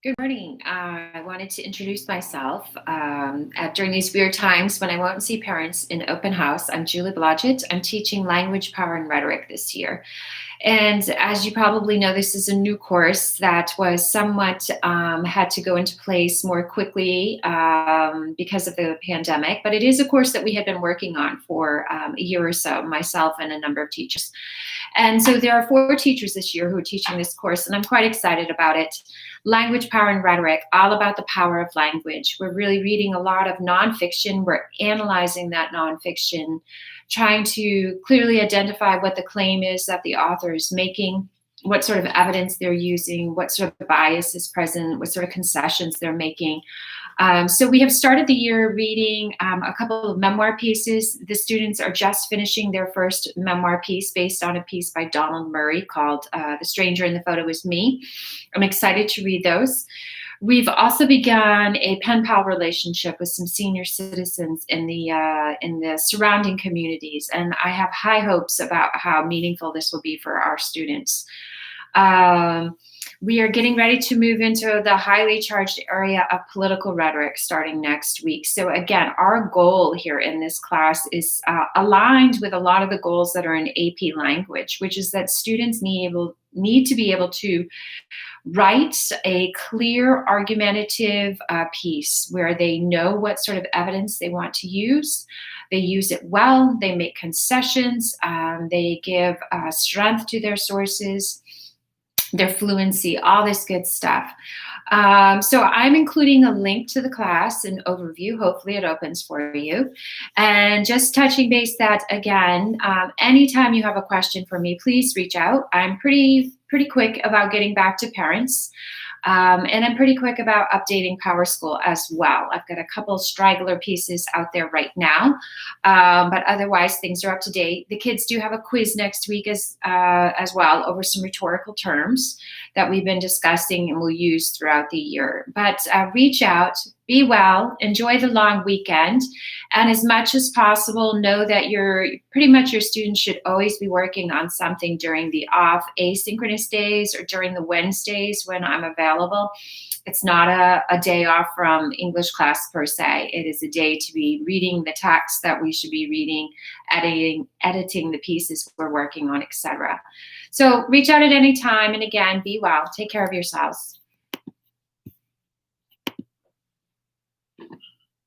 Good morning. I wanted to introduce myself. During these weird times when I won't see parents in open house, I'm Julie Blodgett. I'm teaching language, power, and rhetoric this year. And as you probably know, this is a new course that was somewhat had to go into place more quickly because of the pandemic. But it is a course that we had been working on for a year or so, myself and a number of teachers. And so there are 4 teachers this year who are teaching this course, and I'm quite excited about it. Language, power, and rhetoric, all about the power of language. We're really reading a lot of nonfiction. We're analyzing that nonfiction, trying to clearly identify what the claim is that the author is making, what sort of evidence they're using, what sort of bias is present, what sort of concessions they're making. So we have started the year reading a couple of memoir pieces. The students are just finishing their first memoir piece based on a piece by Donald Murray called The Stranger in the Photo Is Me. I'm excited to read those. We've also begun a pen pal relationship with some senior citizens in the surrounding communities, and I have high hopes about how meaningful this will be for our students. We are getting ready to move into the highly charged area of political rhetoric starting next week. So again, our goal here in this class is aligned with a lot of the goals that are in AP language, which is that students need to be able to write a clear argumentative piece where they know what sort of evidence they want to use. They use it well, they make concessions, they give strength to their sources, their fluency, all this good stuff. So I'm including a link to the class, an overview. Hopefully it opens for you. And just touching base that again, anytime you have a question for me, please reach out. I'm pretty quick about getting back to parents. And I'm pretty quick about updating PowerSchool as well. I've got a couple straggler pieces out there right now, but otherwise things are up to date. The kids do have a quiz next week as well over some rhetorical terms that we've been discussing and will use throughout the year. But reach out, be well, enjoy the long weekend, and as much as possible, know that your students should always be working on something during the off asynchronous days or during the Wednesdays when I'm available. It's not a day off from English class per se. It is a day to be reading the text that we should be reading, editing the pieces we're working on, etc. So reach out at any time, and again, be well. Take care of yourselves.